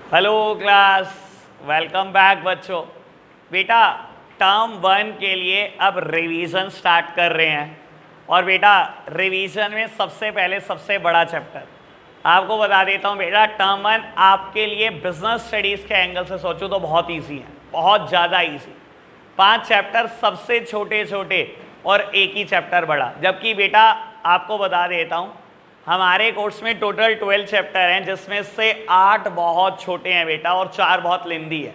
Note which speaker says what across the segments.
Speaker 1: Hello class, welcome back बच्चों। बेटा term 1 के लिए अब रिवीजन स्टार्ट कर रहे हैं और बेटा रिवीजन में सबसे पहले सबसे बड़ा चैप्टर आपको बता देता हूँ। बेटा टर्म 1 आपके लिए बिजनेस स्टडीज़ के एंगल से सोचो तो बहुत इजी है, बहुत ज़्यादा इजी। 5 चैप्टर सबसे छोटे छोटे और एक ही चैप्टर बड़ा। जबकि बेटा आपको बता देता हूँ हमारे कोर्स में टोटल 12 चैप्टर हैं, जिसमें से 8 बहुत छोटे हैं बेटा और 4 बहुत लेंदी है।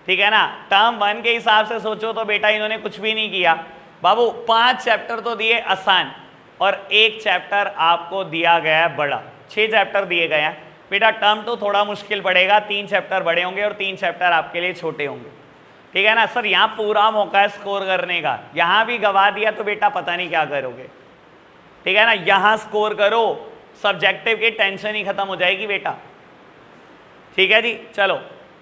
Speaker 1: ठीक है ना। टर्म 1 के हिसाब से सोचो तो बेटा इन्होंने कुछ भी नहीं किया बाबू। 5 चैप्टर तो दिए आसान और एक चैप्टर आपको दिया गया है बड़ा। 6 चैप्टर दिए गए हैं बेटा। टर्म तो थोड़ा मुश्किल पड़ेगा, 3 चैप्टर बड़े होंगे और 3 चैप्टर आपके लिए छोटे होंगे। ठीक है ना सर। यहाँ पूरा मौका है स्कोर करने का, यहाँ भी गवा दिया तो बेटा पता नहीं क्या करोगे। ठीक है ना। यहाँ स्कोर करो, सब्जेक्टिव की टेंशन ही खत्म हो जाएगी बेटा। ठीक है जी। चलो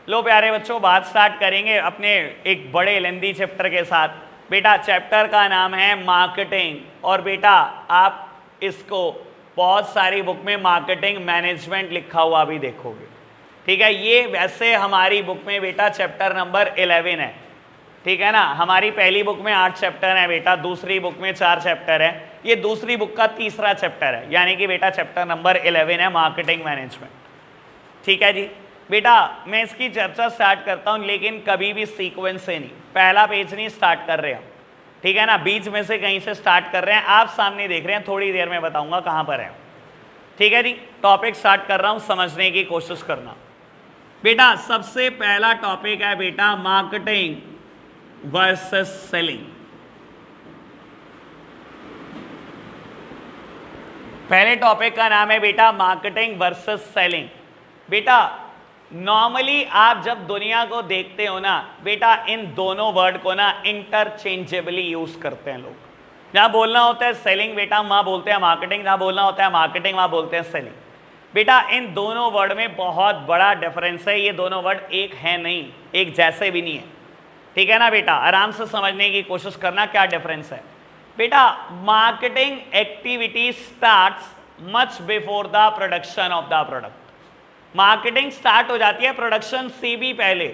Speaker 1: लो प्यारे बच्चों, बात स्टार्ट करेंगे अपने एक बड़े लेंदी चैप्टर के साथ। बेटा चैप्टर का नाम है मार्केटिंग और बेटा आप इसको बहुत सारी बुक में मार्केटिंग मैनेजमेंट लिखा हुआ भी देखोगे। ठीक है। ये वैसे हमारी बुक में बेटा चैप्टर नंबर 11 है। ठीक है ना। हमारी पहली बुक में 8 चैप्टर है बेटा, दूसरी बुक में 4 चैप्टर है। ये दूसरी बुक का तीसरा चैप्टर है, यानी कि बेटा चैप्टर नंबर 11 है मार्केटिंग मैनेजमेंट। ठीक है जी। बेटा मैं इसकी चर्चा स्टार्ट करता हूं, लेकिन कभी भी सीक्वेंस से नहीं, पहला पेज नहीं स्टार्ट कर रहे हम। ठीक है ना। बीच में से कहीं से स्टार्ट कर रहे हैं, आप सामने देख रहे हैं, थोड़ी देर में बताऊंगा कहां पर है। ठीक है जी। टॉपिक स्टार्ट कर रहा हूं, समझने की कोशिश करना। बेटा सबसे पहला टॉपिक है बेटा मार्केटिंग वर्सेस सेलिंग। पहले टॉपिक का नाम है बेटा मार्केटिंग वर्सेस सेलिंग। बेटा नॉर्मली आप जब दुनिया को देखते हो ना बेटा, इन दोनों वर्ड को ना इंटरचेंजेबली यूज करते हैं लोग। जहां बोलना होता है सेलिंग बेटा वहां बोलते हैं मार्केटिंग, जहां बोलना होता है मार्केटिंग वहां बोलते हैं सेलिंग। बेटा इन दोनों वर्ड में बहुत बड़ा डिफरेंस है। ये दोनों वर्ड एक है नहीं, एक जैसे भी नहीं है। ठीक है ना बेटा। आराम से समझने की कोशिश करना क्या डिफरेंस है। बेटा marketing activity starts much before the production of the product. Marketing start हो जाती है प्रोडक्शन से भी पहले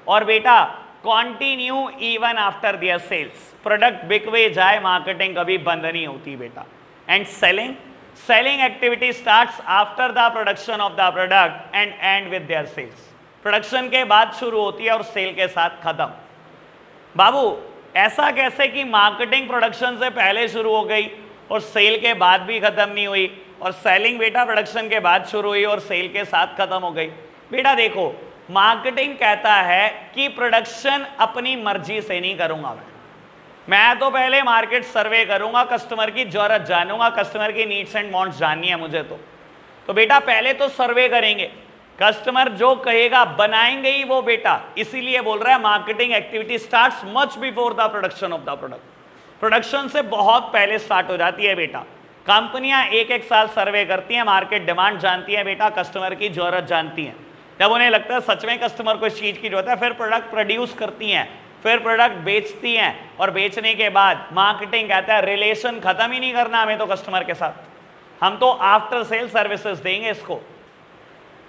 Speaker 1: और बेटा continue even after their sales. Product बिकवे जाए, मार्केटिंग कभी बंद नहीं होती बेटा। And selling activity starts after the production of the product and end with their sales. Production के बाद शुरू होती है और सेल के साथ खत्म। बाबू ऐसा कैसे कि मार्केटिंग प्रोडक्शन से पहले शुरू हो गई और सेल के बाद भी खत्म नहीं हुई, और सेलिंग बेटा प्रोडक्शन के बाद शुरू हुई और सेल के साथ खत्म हो गई। बेटा देखो मार्केटिंग कहता है कि प्रोडक्शन अपनी मर्जी से नहीं करूंगा मैं तो पहले मार्केट सर्वे करूंगा, कस्टमर की जरूरत जानूंगा, कस्टमर की नीड्स एंड वांट्स जाननी है मुझे तो बेटा पहले तो सर्वे करेंगे, कस्टमर जो कहेगा बनाएंगे ही वो बेटा। इसीलिए बोल रहा है marketing activity starts much before the production of the product. Production से बहुत पहले स्टार्ट हो जाती है बेटा। कंपनियां एक एक साल सर्वे करती हैं, मार्केट डिमांड जानती है बेटा, कस्टमर की जरूरत जानती हैं। जब उन्हें लगता है सच में कस्टमर को इस चीज की जरूरत है, फिर प्रोडक्ट प्रोड्यूस करती हैं, फिर प्रोडक्ट बेचती हैं, और बेचने के बाद मार्केटिंग कहता है रिलेशन खत्म ही नहीं करना हमें तो कस्टमर के साथ, हम तो आफ्टर सेल सर्विसेज देंगे इसको।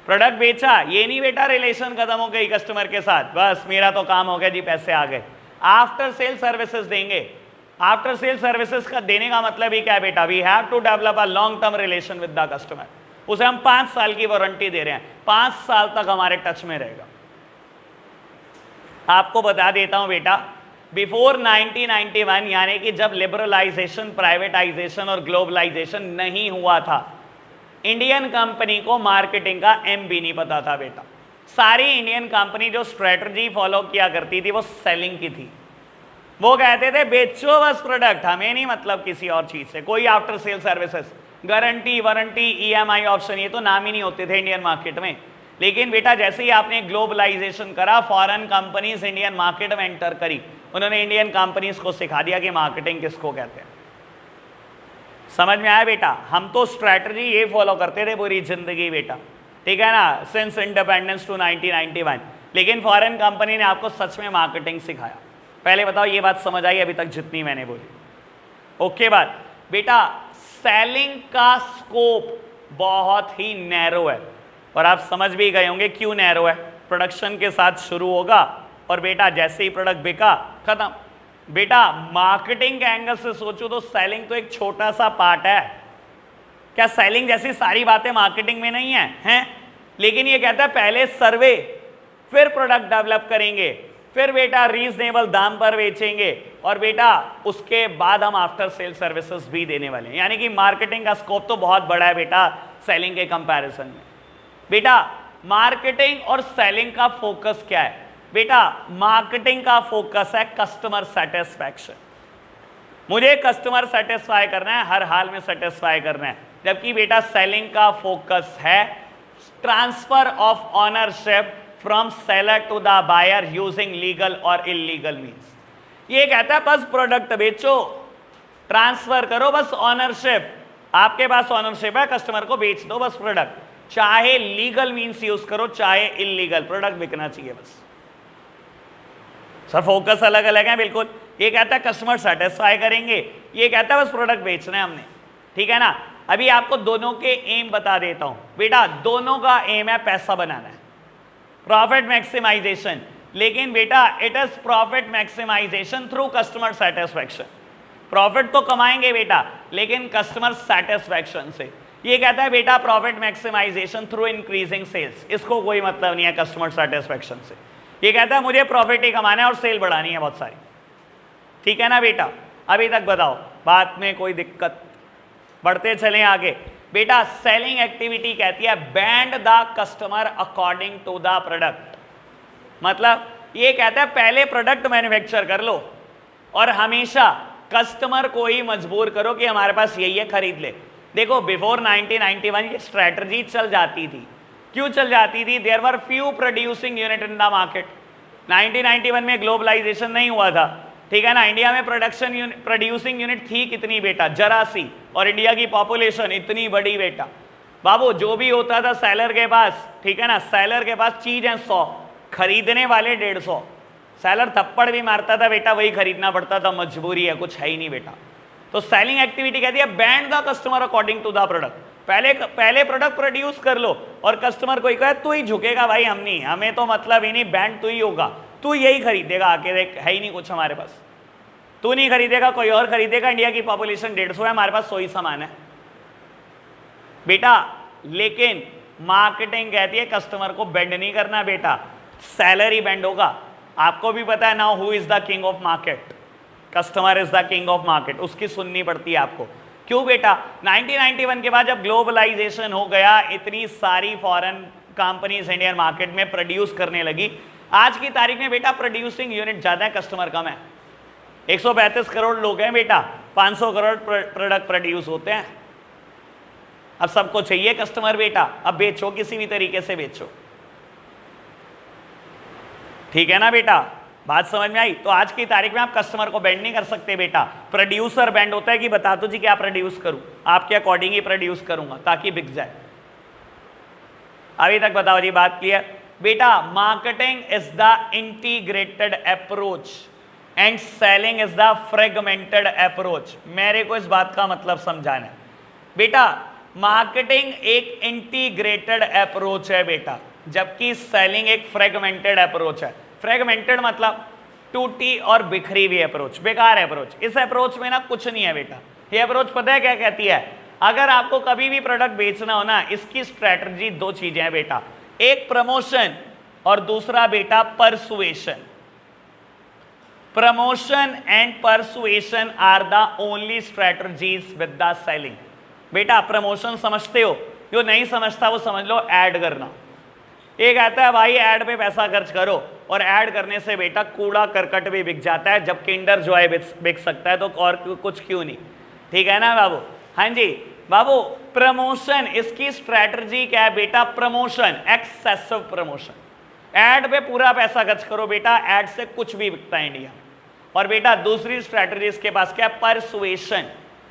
Speaker 1: प्रोडक्ट बेचा ये नहीं बेटा रिलेशन खत्म हो गई कस्टमर के साथ, बस मेरा तो काम हो गया जी, पैसे आ गए। आफ्टर सेल सर्विसेज देंगे। आफ्टर सेल सर्विसेज का देने का मतलब ही क्या है बेटा, we have to develop a long term relation with the customer. उसे हम 5 साल की वारंटी दे रहे हैं, 5 साल तक हमारे टच में रहेगा। आपको बता देता हूं बेटा बिफोर 1991 यानी कि जब लिबरलाइजेशन, प्राइवेटाइजेशन और ग्लोबलाइजेशन नहीं हुआ था, इंडियन कंपनी को मार्केटिंग का एम भी नहीं पता था बेटा। सारी इंडियन कंपनी जो स्ट्रेटजी फॉलो किया करती थी वो सेलिंग की थी। वो कहते थे बेचो बस प्रोडक्ट, हमें नहीं मतलब किसी और चीज से, कोई after sale services, guarantee, warranty, EMI option, ये तो नाम ही नहीं होते थे इंडियन मार्केट में। लेकिन बेटा जैसे ही आपने ग्लोबलाइजेशन करा, फॉरेन कंपनीज इंडियन मार्केट में एंटर करी, उन्होंने इंडियन कंपनीज को सिखा दिया कि मार्केटिंग किसको कहते हैं। समझ में आया बेटा। हम तो स्ट्रैटेजी ये फॉलो करते थे पूरी जिंदगी बेटा, ठीक है ना, सिंस इंडिपेंडेंस टू 1991। लेकिन फॉरेन कंपनी ने आपको सच में मार्केटिंग सिखाया। पहले बताओ ये बात समझ आई अभी तक जितनी मैंने बोली? ओके बात बेटा। सेलिंग का स्कोप बहुत ही नैरो है और आप समझ भी गए होंगे क्यों नैरो है। प्रोडक्शन के साथ शुरू होगा और बेटा जैसे ही प्रोडक्ट बिका खत्म। बेटा मार्केटिंग के एंगल से सोचो तो सेलिंग तो एक छोटा सा पार्ट है। क्या सेलिंग जैसी सारी बातें मार्केटिंग में नहीं है, हैं? लेकिन ये कहता है पहले सर्वे, फिर प्रोडक्ट डेवलप करेंगे, फिर बेटा रीजनेबल दाम पर बेचेंगे और बेटा उसके बाद हम आफ्टर सेल सर्विसेज भी देने वाले हैं। यानी कि मार्केटिंग का स्कोप तो बहुत बड़ा है बेटा सेलिंग के कंपैरिजन में। बेटा मार्केटिंग और सेलिंग का फोकस क्या है? बेटा मार्केटिंग का फोकस है कस्टमर सेटिस्फैक्शन। मुझे कस्टमर सेटिस्फाई करना है, हर हाल में सेटिस्फाई करना है। जबकि बेटा सेलिंग का फोकस है transfer of ownership from seller to the buyer using legal और इलीगल मीन्स। ये कहता है बस प्रोडक्ट बेचो, ट्रांसफर करो बस ऑनरशिप, आपके पास ऑनरशिप है, कस्टमर को बेच दो बस प्रोडक्ट, चाहे लीगल मीन्स यूज करो चाहे इलीगल, प्रोडक्ट बिकना चाहिए बस। सर फोकस अलग अलग है बिल्कुल। ये कहता है कस्टमर सेटिस्फाई करेंगे, ये कहता है बस प्रोडक्ट बेचना है हमने, ठीक है ना। अभी आपको दोनों के एम बता देता हूं। बेटा दोनों का एम है पैसा बनाना है, प्रॉफिट मैक्सिमाइजेशन। लेकिन बेटा it is profit maximisation through customer satisfaction. Profit तो कमाएंगे बेटा लेकिन कस्टमर सेटिस्फैक्शन से। ये कहता है बेटा profit maximisation through increasing sales, इसको कोई मतलब नहीं है कस्टमर सेटिस्फैक्शन से। ये कहता है मुझे प्रॉफिट ही कमाना है और सेल बढ़ानी है बहुत सारी, ठीक है ना बेटा। अभी तक बताओ बात में कोई दिक्कत? बढ़ते चलें आगे। बेटा सेलिंग एक्टिविटी कहती है bend the customer according to the product. मतलब ये कहता है पहले प्रोडक्ट मैन्युफैक्चर कर लो और हमेशा कस्टमर को ही मजबूर करो कि हमारे पास यही है, खरीद ले। देखो बिफोर 1991 ये स्ट्रैटेजी चल जाती थी। क्यों चल जाती थी? There were few producing unit in the market. 1991 में ग्लोबलाइजेशन नहीं हुआ था, ठीक है ना। इंडिया में प्रोड्यूसिंग यूनिट थी कितनी बेटा? जरा सी। और इंडिया की पॉपुलेशन इतनी बड़ी बेटा। बाबू जो भी होता था सेलर के पास, ठीक है ना, सेलर के पास चीज है 100, खरीदने वाले 150। सेलर थप्पड़ भी मारता था बेटा, वही खरीदना पड़ता था, मजबूरी है, कुछ है ही नहीं बेटा। तो सेलिंग एक्टिविटी कहती है bend the customer according to the product. पहले प्रोडक्ट प्रोड्यूस कर लो और कस्टमर को ही कहे तू ही झुकेगा भाई, हम नहीं, हमें तो मतलब ही नहीं, बैंड तू ही होगा, तू यही खरीदेगा, आके देख है ही नहीं कुछ हमारे पास, तू नहीं खरीदेगा कोई और खरीदेगा। इंडिया की पॉपुलेशन 150 है, हमारे पास 100 ही सामान है बेटा। लेकिन मार्केटिंग कहती है कस्टमर को बेंड नहीं करना बेटा, सैलरी बेंड होगा। आपको भी पता है now who is the king of market? Customer is the king of market, उसकी सुननी पड़ती है आपको। क्यों बेटा? 1991 के बाद जब ग्लोबलाइजेशन हो गया, इतनी सारी फॉरेन कंपनीज इंडियन मार्केट में प्रोड्यूस करने लगी। आज की तारीख में बेटा प्रोड्यूसिंग यूनिट ज्यादा है, कस्टमर कम है। 132 करोड़ लोग हैं बेटा, 500 करोड़ प्रोडक्ट प्रोड्यूस होते हैं। अब सबको चाहिए कस्टमर बेटा, अब बेचो किसी भी तरीके से बेचो, ठीक है ना बेटा। बात समझ में आई? तो आज की तारीख में आप कस्टमर को बेंड नहीं कर सकते बेटा। प्रोड्यूसर बेंड होता है कि बता दो जी क्या प्रोड्यूस करूं, आपके अकॉर्डिंग ही प्रोड्यूस करूंगा ताकि बिक जाए। अभी तक बताओ जी, बात क्लियर बेटा? Marketing is the integrated approach and selling is the fragmented approach. मेरे को इस बात का मतलब समझाना है बेटा। मार्केटिंग एक इंटीग्रेटेड अप्रोच है बेटा, जबकि सेलिंग एक फ्रेगमेंटेड अप्रोच है। फ्रेगमेंटेड मतलब टूटी और बिखरी हुई अप्रोच, बेकार अप्रोच। इस अप्रोच में ना कुछ नहीं है बेटा। ये अप्रोच पता है क्या कहती है? अगर आपको कभी भी प्रोडक्ट बेचना हो ना, इसकी स्ट्रैटेजी 2 चीजें हैं बेटा, एक प्रमोशन और दूसरा बेटा persuasion. Promotion and persuasion are the only strategies with the selling. बेटा प्रमोशन समझते हो? जो नहीं समझता वो समझ लो ऐड करना। एक आता है भाई ऐड पे पैसा खर्च करो, और ऐड करने से बेटा कूड़ा करकट भी बिक जाता है, जब किंडर जॉय बिक सकता है तो और कुछ क्यों नहीं, ठीक है ना बाबू? हाँ जी बाबू, प्रमोशन इसकी स्ट्रैटेजी क्या है बेटा? Promotion, excessive promotion. ऐड पे पूरा पैसा खर्च करो बेटा, ऐड से कुछ भी बिकता है इंडिया में। और बेटा दूसरी स्ट्रैटेजी इसके पास क्या है? परसुएशन।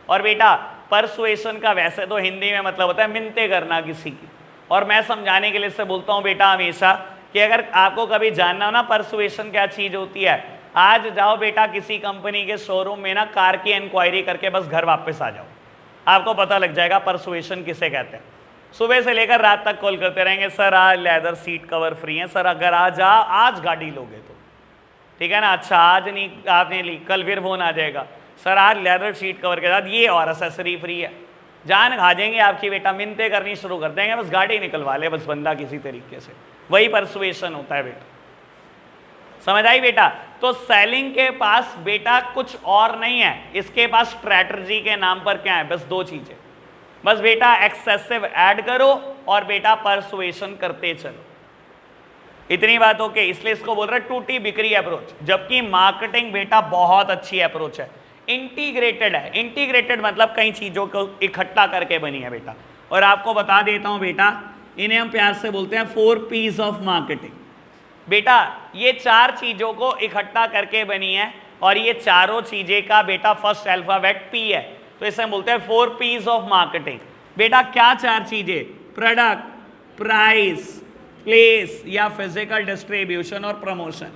Speaker 1: और बेटा परसुएशन का वैसे तो हिंदी में मतलब होता है मिन्नतें करना किसी की, और मैं समझाने के लिए से बोलता हूं बेटा हमेशा कि अगर आपको कभी जानना हो ना परसुएशन क्या चीज होती है, आज जाओ बेटा किसी कंपनी के शोरूम में ना, कार की इंक्वायरी करके बस घर वापस आ जाओ, आपको पता लग जाएगा परसुएशन किसे कहते हैं। सुबह से लेकर रात तक कॉल करते रहेंगे, सर आज लेदर सीट कवर फ्री है, सर अगर आज गाड़ी लोगे तो ठीक है ना, अच्छा आज नहीं आपने ली, कल फिर फोन आ जाएगा, सर आज लेदर सीट कवर के साथ ये और एसेसरी फ्री है। जान खा जाएंगे आपकी बेटा, मिन्नतें करनी शुरू कर देंगे, बस गाड़ी निकलवा ले बस बंदा किसी तरीके से। वही परसुएशन होता है बेटा, समझ आई बेटा। तो सेलिंग के पास बेटा कुछ और नहीं है, इसके पास स्ट्रैटेजी के नाम पर क्या है, बस दो चीजें, बस बेटा एक्सेसिव ऐड करो और बेटा परसुएशन करते चलो, इतनी बात ओके। इसलिए इसको बोल रहे टूटी बिक्री अप्रोच, जबकि मार्केटिंग बेटा बहुत अच्छी अप्रोच है, इंटीग्रेटेड है। इंटीग्रेटेड मतलब कई चीजों को इकट्ठा करके बनी है बेटा। और आपको बता देता हूं बेटा, इन्हें हम प्यार से बोलते हैं 4 P's ऑफ मार्केटिंग। बेटा ये 4 चीजों को इकट्ठा करके बनी है और ये चारों चीजें का बेटा फर्स्ट अल्फाबेट P है, तो इसे हम बोलते हैं 4 P's ऑफ मार्केटिंग। बेटा क्या 4 चीजें, प्रोडक्ट, प्राइस, प्लेस या फिजिकल डिस्ट्रीब्यूशन और प्रमोशन।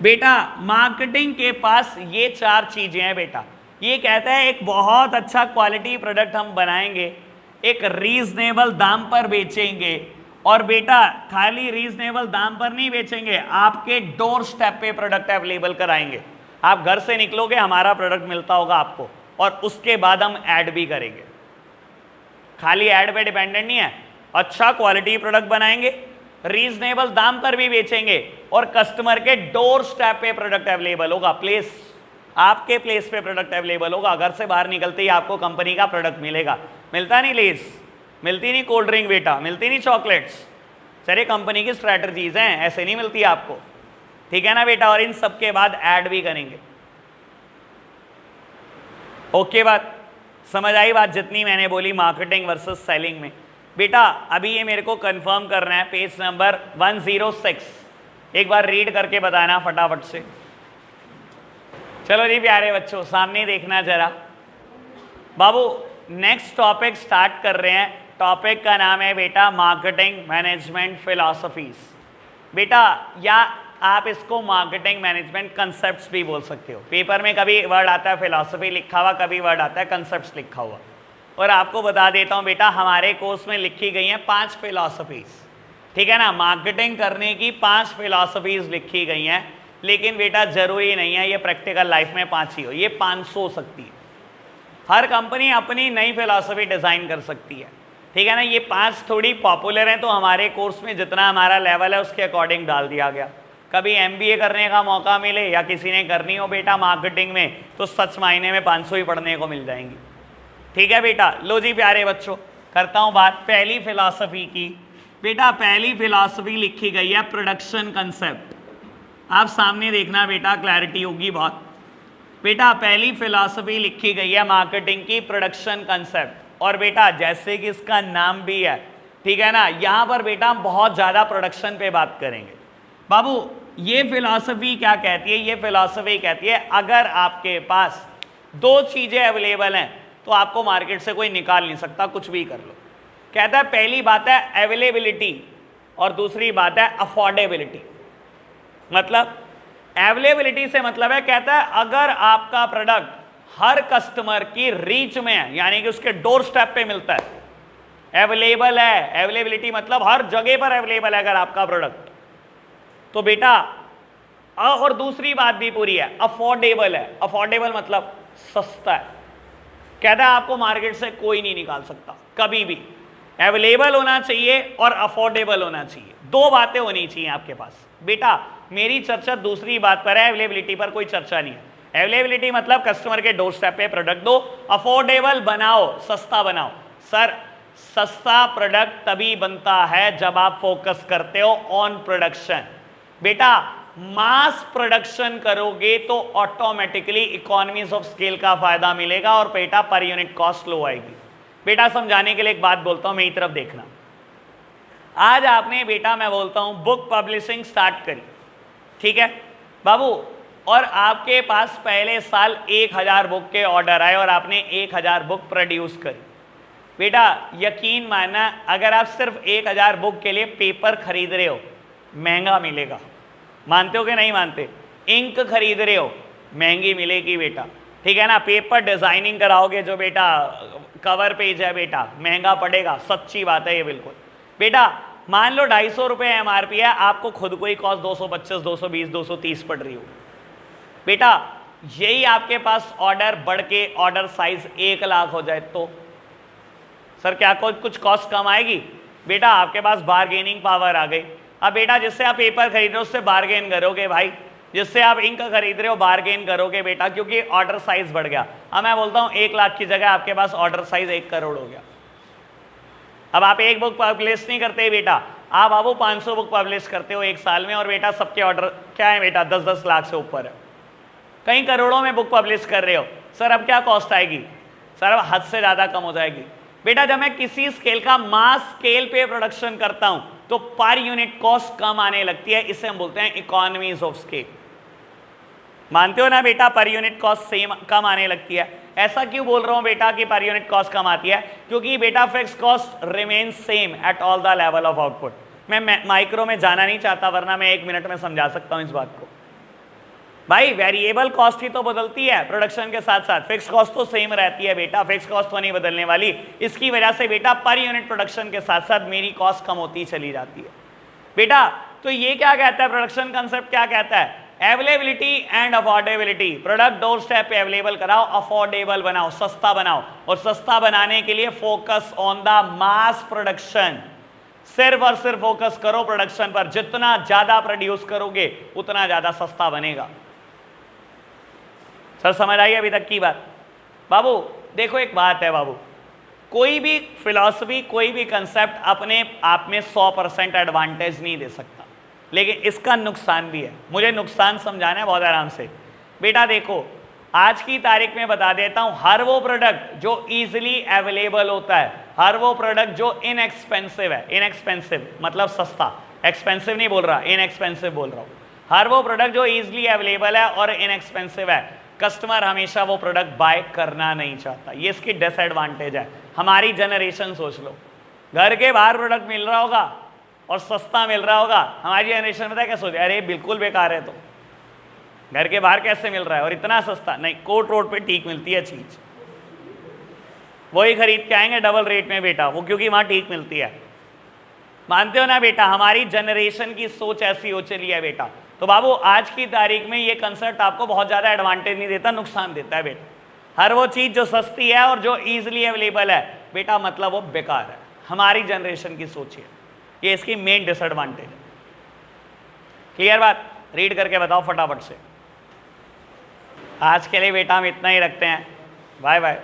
Speaker 1: बेटा मार्केटिंग के पास ये 4 चीजें हैं बेटा। ये कहता है एक बहुत अच्छा क्वालिटी प्रोडक्ट हम बनाएंगे, एक रीजनेबल दाम पर बेचेंगे, और बेटा खाली रीजनेबल दाम पर नहीं बेचेंगे, आपके डोर स्टेप पे प्रोडक्ट अवेलेबल कराएंगे। आप घर से निकलोगे हमारा प्रोडक्ट मिलता होगा आपको, और उसके बाद हम ऐड भी करेंगे। खाली ऐड पे डिपेंडेंट नहीं है, अच्छा क्वालिटी प्रोडक्ट बनाएंगे, रीजनेबल दाम पर भी बेचेंगे, और कस्टमर के डोर स्टेप पे प्रोडक्ट अवेलेबल होगा। प्लेस, आपके प्लेस पे प्रोडक्ट अवेलेबल होगा, घर से बाहर निकलते ही आपको कंपनी का प्रोडक्ट मिलेगा। मिलता नहीं लेस, मिलती नहीं कोल्ड ड्रिंक बेटा, मिलती नहीं चॉकलेट्स, सारे कंपनी की स्ट्रैटेजीज हैं, ऐसे नहीं मिलती आपको, ठीक है ना बेटा। और इन सब के बाद ऐड भी करेंगे। ओके बात समझ आई, बात जितनी मैंने बोली मार्केटिंग वर्सेस सेलिंग में। बेटा अभी ये मेरे को कंफर्म करना है, पेज नंबर 106 एक बार रीड करके बताना फटाफट से। चलो जी प्यारे बच्चों, सामने देखना जरा। बाबू नेक्स्ट टॉपिक स्टार्ट कर रहे हैं। टॉपिक का नाम है बेटा मार्केटिंग मैनेजमेंट फिलॉसफीज। बेटा या आप इसको मार्केटिंग मैनेजमेंट कंसेप्ट्स भी बोल सकते हो। पेपर में कभी वर्ड आता है फिलॉसफी लिखा हुआ, कभी वर्ड आता है कंसेप्ट्स लिखा हुआ। और आपको बता देता हूँ बेटा, हमारे कोर्स में लिखी गई हैं 5 फिलॉसफीज, ठीक है ना। मार्केटिंग करने की 5 फिलॉसफीज लिखी गई हैं, लेकिन बेटा जरूरी नहीं है ये प्रैक्टिकल लाइफ में 5 ही हो, ये 500 हो सकती है। हर कंपनी अपनी नई फिलॉसफी डिज़ाइन कर सकती है, ठीक है ना। ये 5 थोड़ी पॉपुलर हैं, तो हमारे कोर्स में जितना हमारा लेवल है उसके अकॉर्डिंग डाल दिया गया। कभी MBA करने का मौका मिले या किसी ने करनी हो बेटा मार्केटिंग में, तो सच मायने में 500 ही पढ़ने को मिल जाएंगी, ठीक है बेटा। लो जी प्यारे बच्चों, करता हूँ बात पहली फिलॉसफी की। बेटा पहली फिलॉसफी लिखी गई है प्रोडक्शन कंसेप्ट। आप सामने देखना बेटा, क्लैरिटी होगी बहुत। बेटा पहली फिलॉसफी लिखी गई है मार्केटिंग की, प्रोडक्शन कंसेप्ट। और बेटा जैसे कि इसका नाम भी है, ठीक है ना, यहाँ पर बेटा हम बहुत ज़्यादा प्रोडक्शन पे बात करेंगे। बाबू ये फिलॉसफी क्या कहती है, ये फिलॉसफी कहती है अगर आपके पास 2 चीज़ें अवेलेबल हैं तो आपको मार्केट से कोई निकाल नहीं सकता, कुछ भी कर लो। कहता है पहली बात है अवेलेबिलिटी और दूसरी बात है अफोर्डेबिलिटी। मतलब अवेलेबिलिटी से मतलब है, कहता है अगर आपका प्रोडक्ट हर कस्टमर की रीच में है, यानी कि उसके डोर स्टेप पे मिलता है, अवेलेबल है। अवेलेबिलिटी मतलब हर जगह पर अवेलेबल है अगर आपका प्रोडक्ट, तो बेटा और दूसरी बात भी पूरी है, अफोर्डेबल है। अफोर्डेबल मतलब सस्ता है। कहता है आपको मार्केट से कोई नहीं निकाल सकता कभी भी। अवेलेबल होना चाहिए और अफोर्डेबल होना चाहिए, 2 बातें होनी चाहिए आपके पास। बेटा मेरी चर्चा दूसरी बात पर है, अवेलेबिलिटी पर कोई चर्चा नहीं है। अवेलेबिलिटी मतलब कस्टमर के डोर स्टेप पे प्रोडक्ट दो, अफोर्डेबल बनाओ, सस्ता बनाओ। सर सस्ता प्रोडक्ट तभी बनता है जब आप फोकस करते हो ऑन प्रोडक्शन। बेटा मास प्रोडक्शन करोगे तो ऑटोमेटिकली इकोनॉमीज ऑफ स्केल का फायदा मिलेगा और बेटा पर यूनिट कॉस्ट लो आएगी। बेटा समझाने के लिए एक बात बोलता हूं, मेरी तरफ देखना। आज आपने बेटा मैं बोलता हूं बुक पब्लिशिंग स्टार्ट करी, ठीक है बाबू, और आपके पास पहले साल 1000 बुक के ऑर्डर आए और आपने 1000 बुक प्रोड्यूस करी। बेटा यकीन मानना, अगर आप सिर्फ 1000 बुक के लिए पेपर खरीद रहे हो महंगा मिलेगा, मानते हो कि नहीं मानते? इंक खरीद रहे हो महंगी मिलेगी बेटा, ठीक है ना। पेपर डिजाइनिंग कराओगे जो बेटा कवर पेज है बेटा, महंगा पड़ेगा, सच्ची बात है ये बिल्कुल। बेटा मान लो 250 रुपये MRP है, आपको खुद को ही कॉस्ट 225, 220, 230 पड़ रही हो। बेटा यही आपके पास ऑर्डर बढ़ के ऑर्डर साइज 1 लाख हो जाए तो सर क्या कुछ कॉस्ट कम आएगी? बेटा आपके पास बार्गेनिंग पावर आ गई। अब बेटा जिससे आप पेपर खरीद रहे हो उससे बार्गेन करोगे भाई, जिससे आप इंक खरीद रहे हो बार्गेन करोगे बेटा, क्योंकि ऑर्डर साइज बढ़ गया। अब मैं बोलता हूँ 1 लाख की जगह आपके पास ऑर्डर साइज 1 करोड़ हो गया। अब आप एक बुक पब्लिश नहीं करते बेटा, आप बाबू 500 बुक पब्लिश करते हो एक साल में, और बेटा सबके ऑर्डर क्या है बेटा 10-10 लाख से ऊपर है, कई करोड़ों में बुक पब्लिश कर रहे हो। सर अब क्या कॉस्ट आएगी? सर अब हद से ज़्यादा कम हो जाएगी। बेटा जब मैं किसी स्केल का मास स्केल पे प्रोडक्शन करता हूं तो पर यूनिट कॉस्ट कम आने लगती है, इसे हम बोलते हैं इकोनॉमीज ऑफ स्केल। मानते हो ना बेटा, पर यूनिट कॉस्ट सेम कम आने लगती है। ऐसा क्यों बोल रहा हूं बेटा कि पर यूनिट कॉस्ट कम आती है? क्योंकि बेटा fix cost remain same at all the level of output. मैं माइक्रो में जाना नहीं चाहता, वरना मैं 1 मिनट में समझा सकता हूं इस बात को। भाई वेरिएबल कॉस्ट ही तो बदलती है प्रोडक्शन के साथ साथ, फिक्स कॉस्ट तो सेम रहती है बेटा, फिक्स कॉस्ट तो नहीं बदलने वाली। इसकी वजह से बेटा पर यूनिट प्रोडक्शन के साथ साथ मेरी कॉस्ट कम होती चली जाती है बेटा। तो ये क्या कहता है प्रोडक्शन कंसेप्ट, क्या कहता है? Availability and affordability. Product door step पे अवेलेबल कराओ, अफोर्डेबल बनाओ, सस्ता बनाओ, और सस्ता बनाने के लिए focus on the mass production. सिर्फ और सिर्फ फोकस करो प्रोडक्शन पर, जितना ज्यादा प्रोड्यूस करोगे उतना ज्यादा सस्ता बनेगा। सर समझ आई अभी तक की बात? बाबू देखो एक बात है बाबू, कोई भी फिलॉसफी, कोई भी कंसेप्ट अपने आप में 100% एडवांटेज नहीं दे सकता, लेकिन इसका नुकसान भी है। मुझे नुकसान समझाना है बहुत आराम से। बेटा देखो आज की तारीख में बता देता हूं, हर वो प्रोडक्ट जो इजीली अवेलेबल होता है, हर वो प्रोडक्ट जो इनएक्सपेंसिव है, इनएक्सपेंसिव मतलब सस्ता, एक्सपेंसिव नहीं बोल रहा, इनएक्सपेंसिव बोल रहा हूं। हर वो प्रोडक्ट जो इजीली अवेलेबल है और इनएक्सपेंसिव है, कस्टमर हमेशा वो प्रोडक्ट बाय करना नहीं चाहता। ये इसकी डिसएडवांटेज है। हमारी जनरेशन सोच लो, घर के बाहर प्रोडक्ट मिल रहा होगा और सस्ता मिल रहा होगा, हमारी जनरेशन पता है क्या सोचे? अरे बिल्कुल बेकार है, तो घर के बाहर कैसे मिल रहा है और इतना सस्ता? नहीं, कोर्ट रोड पे ठीक मिलती है चीज, वही खरीद के आएंगे डबल रेट में बेटा, वो क्योंकि वहां ठीक मिलती है। मानते हो ना बेटा, हमारी जनरेशन की सोच ऐसी हो चली है बेटा। तो बाबू आज की तारीख में ये कंसेप्ट आपको बहुत ज़्यादा एडवांटेज नहीं देता, नुकसान देता है बेटा। हर वो चीज़ जो सस्ती है और जो ईजिली अवेलेबल है बेटा, मतलब वो बेकार है। हमारी जनरेशन की सोच है, ये इसकी मेन डिसएडवांटेज है। क्लियर बात? रीड करके बताओ फटाफट से। आज के लिए बेटा हम इतना ही रखते हैं। Bye bye.